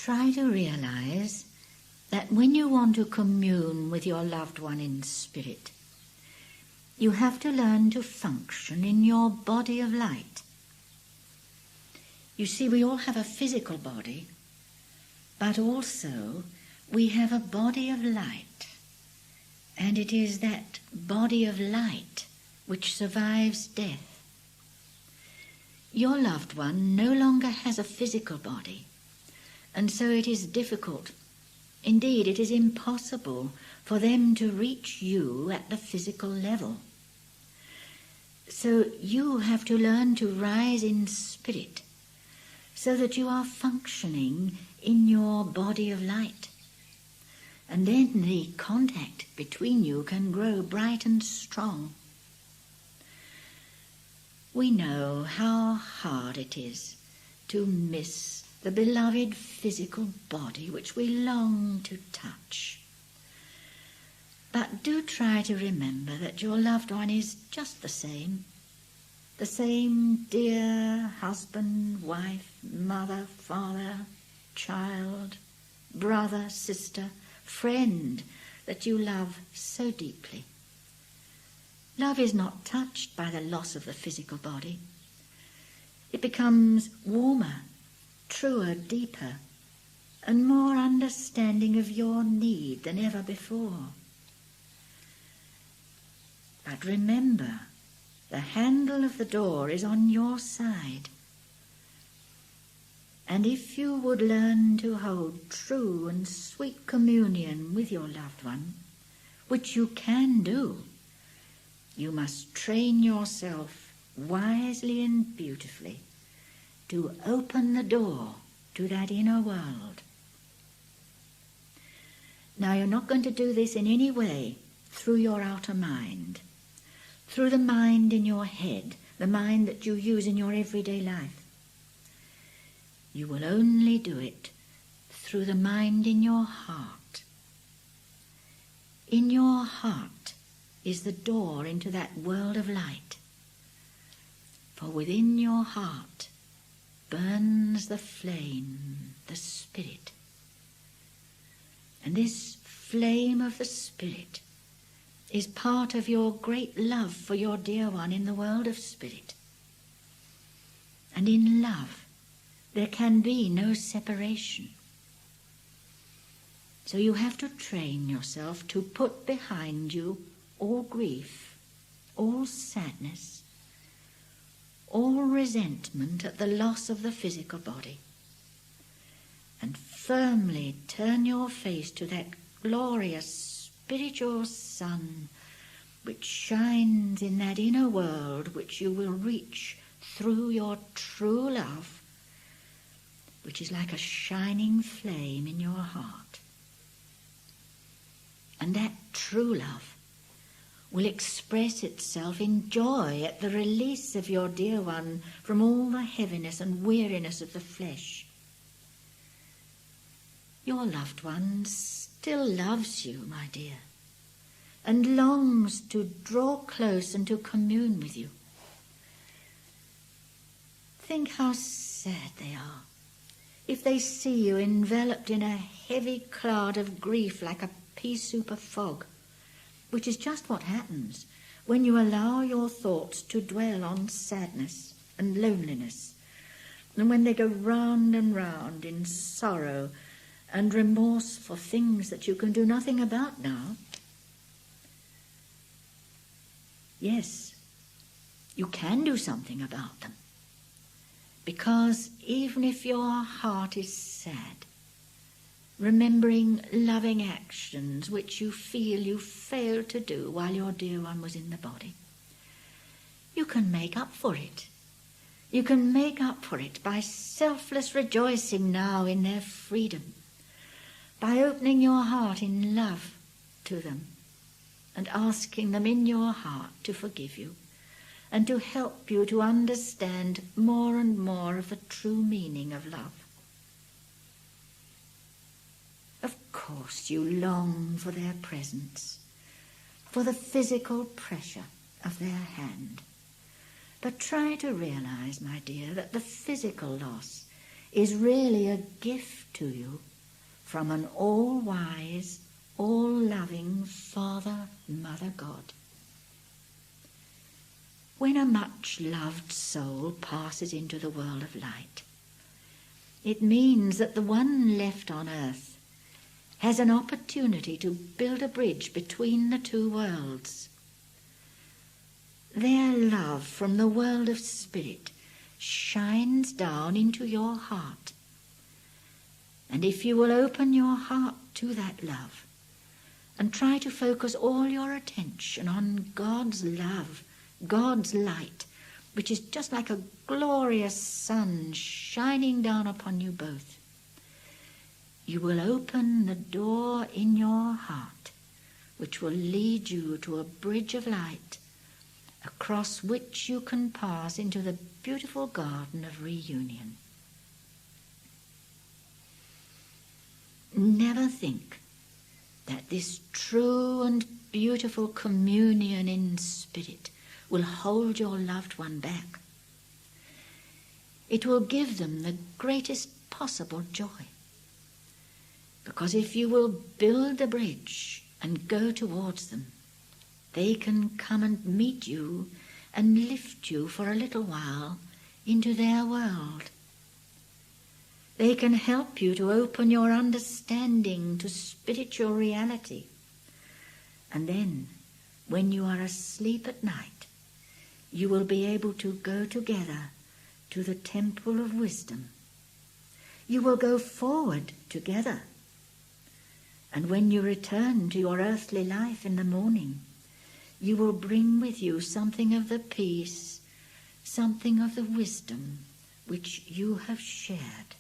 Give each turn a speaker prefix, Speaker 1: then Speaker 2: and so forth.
Speaker 1: Try to realize that when you want to commune with your loved one in spirit, you have to learn to function in your body of light. You see, we all have a physical body, but also we have a body of light, and it is that body of light which survives death. Your loved one no longer has a physical body, and so it is difficult, indeed it is impossible, for them to reach you at the physical level. So you have to learn to rise in spirit so that you are functioning in your body of light. And then the contact between you can grow bright and strong. We know how hard it is to miss the beloved physical body which we long to touch. But do try to remember that your loved one is just the same dear husband, wife, mother, father, child, brother, sister, friend that you love so deeply. Love is not touched by the loss of the physical body. It becomes warmer, truer, deeper, and more understanding of your need than ever before. But remember, the handle of the door is on your side. And if you would learn to hold true and sweet communion with your loved one, which you can do, you must train yourself wisely and beautifully to open the door to that inner world. Now, you're not going to do this in any way through your outer mind, through the mind in your head, the mind that you use in your everyday life. You will only do it through the mind in your heart. In your heart is the door into that world of light. For within your heart burns the flame, the spirit. And this flame of the spirit is part of your great love for your dear one in the world of spirit. And in love, there can be no separation. So you have to train yourself to put behind you all grief, all sadness, all resentment at the loss of the physical body, and firmly turn your face to that glorious spiritual sun which shines in that inner world which you will reach through your true love, which is like a shining flame in your heart. And that true love will express itself in joy at the release of your dear one from all the heaviness and weariness of the flesh. Your loved one still loves you, my dear, and longs to draw close and to commune with you. Think how sad they are if they see you enveloped in a heavy cloud of grief like a pea soup of fog, which is just what happens when you allow your thoughts to dwell on sadness and loneliness, and when they go round and round in sorrow and remorse for things that you can do nothing about now. Yes, you can do something about them, because even if your heart is sad, remembering loving actions which you feel you failed to do while your dear one was in the body, you can make up for it. You can make up for it by selfless rejoicing now in their freedom, by opening your heart in love to them and asking them in your heart to forgive you and to help you to understand more and more of the true meaning of love. Of course you long for their presence, for the physical pressure of their hand. But try to realize, my dear, that the physical loss is really a gift to you from an all-wise, all-loving Father, Mother God. When a much-loved soul passes into the world of light, it means that the one left on earth has an opportunity to build a bridge between the two worlds. Their love from the world of spirit shines down into your heart. And if you will open your heart to that love and try to focus all your attention on God's love, God's light, which is just like a glorious sun shining down upon you both, you will open the door in your heart which will lead you to a bridge of light across which you can pass into the beautiful garden of reunion. Never think that this true and beautiful communion in spirit will hold your loved one back. It will give them the greatest possible joy. Because if you will build a bridge and go towards them, they can come and meet you and lift you for a little while into their world. They can help you to open your understanding to spiritual reality. And then, when you are asleep at night, you will be able to go together to the temple of wisdom. You will go forward together. And when you return to your earthly life in the morning, you will bring with you something of the peace, something of the wisdom which you have shared.